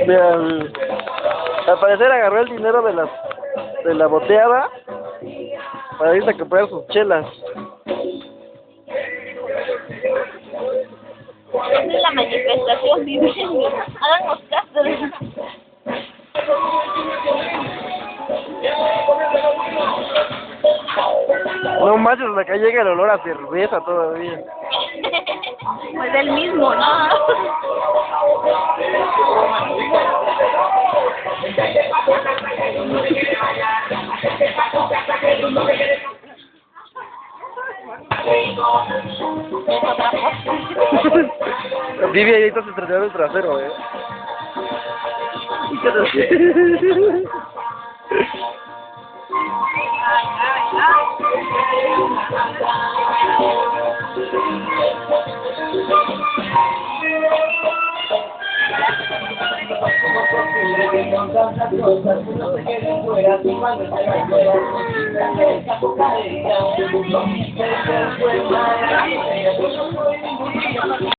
Vean, al parecer agarró el dinero de la boteada para irse a comprar sus chelas. Esa es la manifestación viviendo. Háganos caso. No manches, hasta acá llega el olor a cerveza todavía. Pues del mismo, ¿no? Vivi ahí está estrenando el trasero,